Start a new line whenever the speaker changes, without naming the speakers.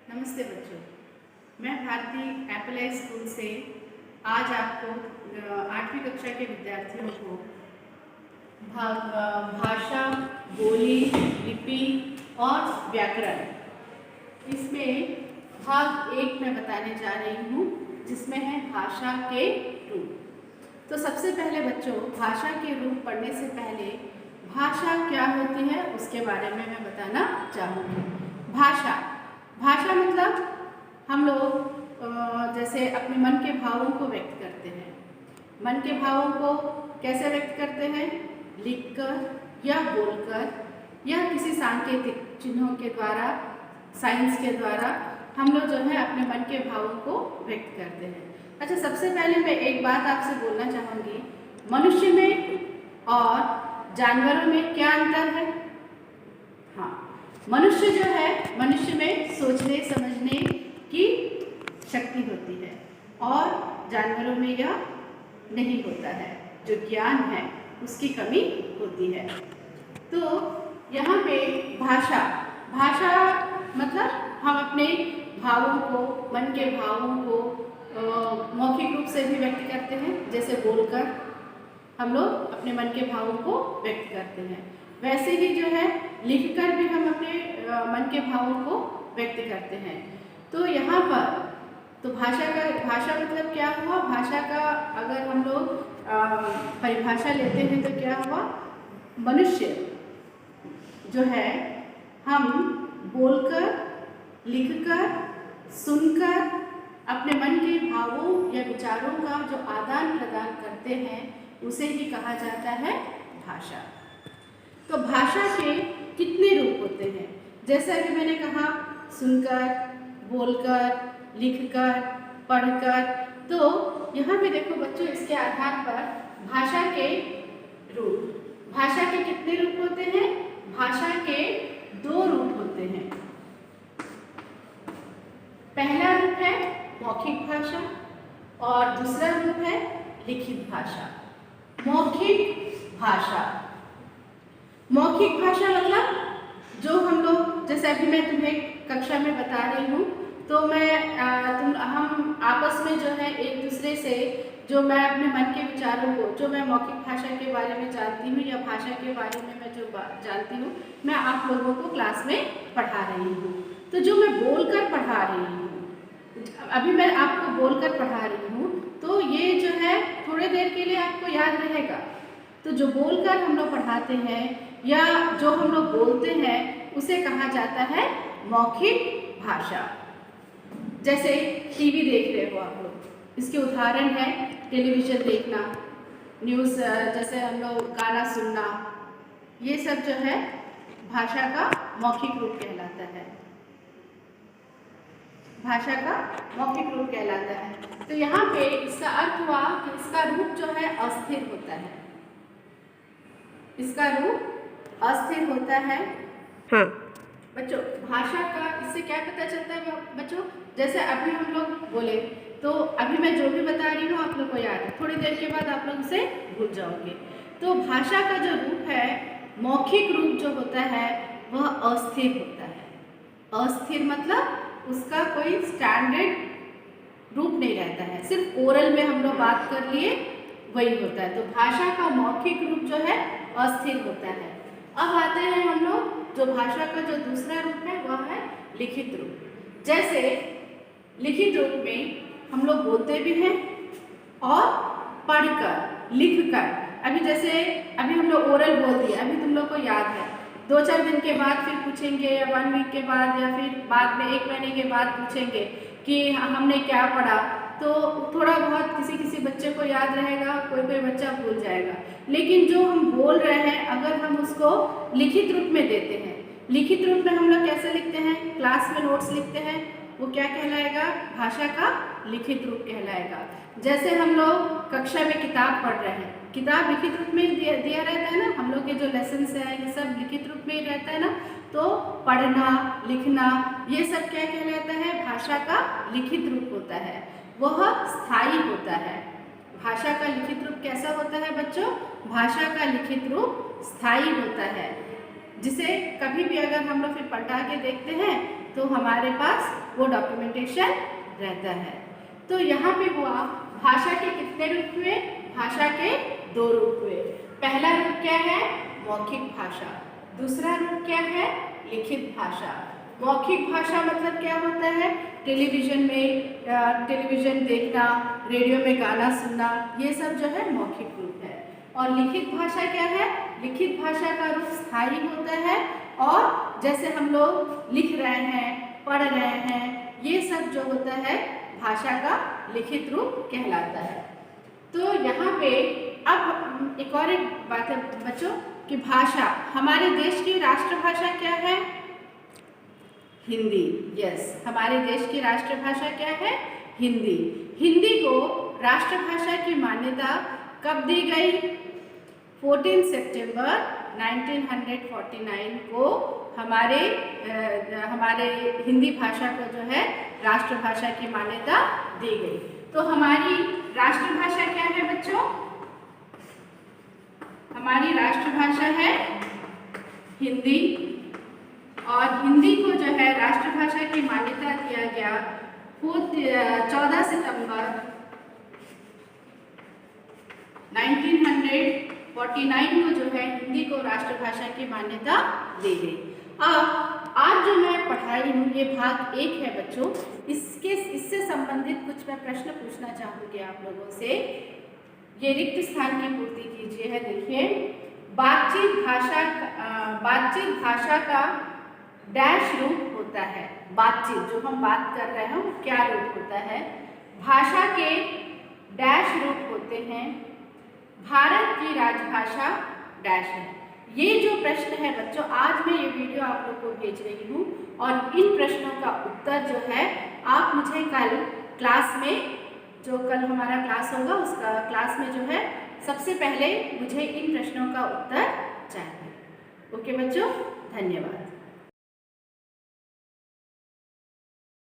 नमस्ते बच्चों, मैं भारती एप्पल स्कूल से आज आपको 8वीं कक्षा के विद्यार्थियों को भाषा, बोली, लिपि और व्याकरण इसमें भाग 1 में बताने जा रही हूँ, जिसमें है भाषा के रूप। तो सबसे पहले बच्चों, भाषा के रूप पढ़ने से पहले भाषा क्या होती है उसके बारे में मैं बताना चाहूँगी। भाषा मतलब हम लोग जैसे अपने मन के भावों को व्यक्त करते हैं। मन के भावों को कैसे व्यक्त करते हैं? लिखकर या बोलकर या किसी सांकेतिक चिन्हों के द्वारा, साइंस के द्वारा हम लोग जो है अपने मन के भावों को व्यक्त करते हैं। अच्छा, सबसे पहले मैं एक बात आपसे बोलना चाहूँगी, मनुष्य में और जानवरों में क्या अंतर है? हाँ, मनुष्य जो है, मनुष्य में सोचने समझने की शक्ति होती है और जानवरों में यह नहीं होता है। जो ज्ञान है उसकी कमी होती है। तो यहाँ पे भाषा मतलब हम अपने भावों को, मन के भावों को मौखिक रूप से भी व्यक्त करते हैं। जैसे बोलकर हम लोग अपने मन के भावों को व्यक्त करते हैं, वैसे ही जो है लिखकर भी हम अपने मन के भावों को व्यक्त करते हैं। तो यहाँ पर तो भाषा मतलब क्या हुआ? भाषा का अगर हम लोग परिभाषा लेते हैं तो क्या हुआ? मनुष्य जो है, हम बोलकर, लिखकर, सुनकर अपने मन के भावों या विचारों का जो आदान प्रदान करते हैं उसे ही कहा जाता है भाषा। तो भाषा के कितने रूप होते हैं? जैसा कि मैंने कहा, सुनकर, बोलकर, लिखकर, पढ़कर। तो यहाँ पे देखो बच्चों, इसके आधार पर भाषा के रूप, भाषा के कितने रूप होते हैं? भाषा के 2 रूप होते हैं। पहला रूप है मौखिक भाषा और दूसरा रूप है लिखित भाषा। मौखिक भाषा मतलब जो हम लोग, जैसे अभी मैं तुम्हें कक्षा में बता रही हूँ, तो हम आपस में जो है एक दूसरे से जो मैं अपने मन के विचारों को, जो मैं मौखिक भाषा के बारे में जानती हूँ या भाषा के बारे में मैं जो जानती हूँ, मैं आप लोगों को क्लास में पढ़ा रही हूँ। तो जो मैं बोलकर पढ़ा रही हूँ, अभी मैं आपको बोलकर पढ़ा रही हूँ, तो ये जो है थोड़ी देर के लिए आपको याद रहेगा। तो जो बोलकर हम लोग पढ़ाते हैं या जो हम लोग बोलते हैं उसे कहा जाता है मौखिक भाषा। जैसे टीवी देख रहे हो आप लोग, इसके उदाहरण है टेलीविज़न देखना, न्यूज़, जैसे हम लोग गाना सुनना, ये सब जो है भाषा का मौखिक रूप कहलाता है। भाषा का मौखिक रूप कहलाता है। तो यहाँ पे इसका अर्थ हुआ कि इसका रूप जो है अस्थिर होता है। इसका रूप अस्थिर होता है।
हाँ
बच्चों, भाषा का इससे क्या पता चलता है बच्चों? जैसे अभी हम लोग बोले, तो अभी मैं जो भी बता रही हूँ आप लोग को याद है, थोड़ी देर के बाद आप लोग उसे भूल जाओगे। तो भाषा का जो रूप है, मौखिक रूप जो होता है, वह अस्थिर होता है। अस्थिर मतलब उसका कोई स्टैंडर्ड रूप नहीं रहता है, सिर्फ ओरल में हम लोग बात कर लिए वही होता है। तो भाषा का मौखिक रूप जो है अस्थिर होता है। अब आते हैं हम लोग, जो भाषा का जो दूसरा रूप है वह है लिखित रूप। जैसे लिखित रूप में हम लोग बोलते भी हैं और पढ़कर, लिखकर। अभी जैसे अभी हम लोग ओरल बोल दिए, अभी तुम लोग को याद है, 2-4 दिन के बाद फिर पूछेंगे या 1 वीक के बाद या फिर बाद में 1 महीने के बाद पूछेंगे कि हमने क्या पढ़ा। तो थोड़ा बहुत किसी बच्चे को याद रहेगा, कोई बच्चा भूल जाएगा। लेकिन जो हम बोल रहे हैं, अगर हम उसको लिखित रूप में देते हैं, लिखित रूप में हम लोग कैसे लिखते हैं? क्लास में नोट्स लिखते हैं, वो क्या कहलाएगा? भाषा का लिखित रूप कहलाएगा। जैसे हम लोग कक्षा में किताब पढ़ रहे हैं, किताब लिखित रूप में दिया रहता है ना, हम लोग के जो लेसन्स है ये सब लिखित रूप में ही रहता है ना। तो पढ़ना, लिखना, ये सब क्या कहलाता है? भाषा का लिखित रूप होता है, वह स्थायी होता है। भाषा का लिखित रूप कैसा होता है बच्चों? भाषा का लिखित रूप स्थायी होता है, जिसे कभी भी अगर हम लोग फिर पलटा के देखते हैं तो हमारे पास वो डॉक्यूमेंटेशन रहता है। तो यहाँ पे हुआ भाषा के कितने रूप हुए? भाषा के 2 रूप हुए। पहला रूप क्या है? मौखिक भाषा। दूसरा रूप क्या है? लिखित भाषा। मौखिक भाषा मतलब क्या होता है? टेलीविजन देखना, रेडियो में गाना सुनना, ये सब जो है मौखिक रूप है। और लिखित भाषा क्या है? लिखित भाषा का रूप स्थायी होता है और जैसे हम लोग लिख रहे हैं, पढ़ रहे हैं, ये सब जो होता है भाषा का लिखित रूप कहलाता है। तो यहाँ पे अब एक और बात है बच्चों कि भाषा, हमारे देश की राष्ट्रभाषा क्या है? हिंदी। यस, हमारे देश की राष्ट्रभाषा क्या है? हिंदी। हिंदी को राष्ट्रभाषा की मान्यता कब दी गई? 14 सितंबर 1949 को हमारे हिंदी भाषा को जो है राष्ट्रभाषा की मान्यता दी गई। तो हमारी राष्ट्रभाषा क्या है बच्चों? हमारी राष्ट्रभाषा है हिंदी। और हिंदी को जो है राष्ट्रभाषा की मान्यता दिया गया 14 सितंबर 1949 को जो है हिंदी को राष्ट्रभाषा की मान्यता दी गई। अब आज जो मैं पढ़ाई हूँ ये भाग 1 है बच्चों। इससे संबंधित कुछ मैं प्रश्न पूछना चाहूँगी आप लोगों से। ये रिक्त स्थान की पूर्ति कीजिए है। देखिए, बातचीत भाषा का डैश रूप होता है। बातचीत, जो हम बात कर रहे हैं, वो क्या रूप होता है? भाषा के डैश रूप होते हैं। भारत की राजभाषा डैश है। ये जो प्रश्न है बच्चों, आज मैं ये वीडियो आप लोग को भेज रही हूँ और इन प्रश्नों का उत्तर जो है आप मुझे कल क्लास में, जो कल हमारा क्लास होगा उसका क्लास में जो है सबसे पहले मुझे इन प्रश्नों का उत्तर चाहिए। ओके बच्चों, धन्यवाद।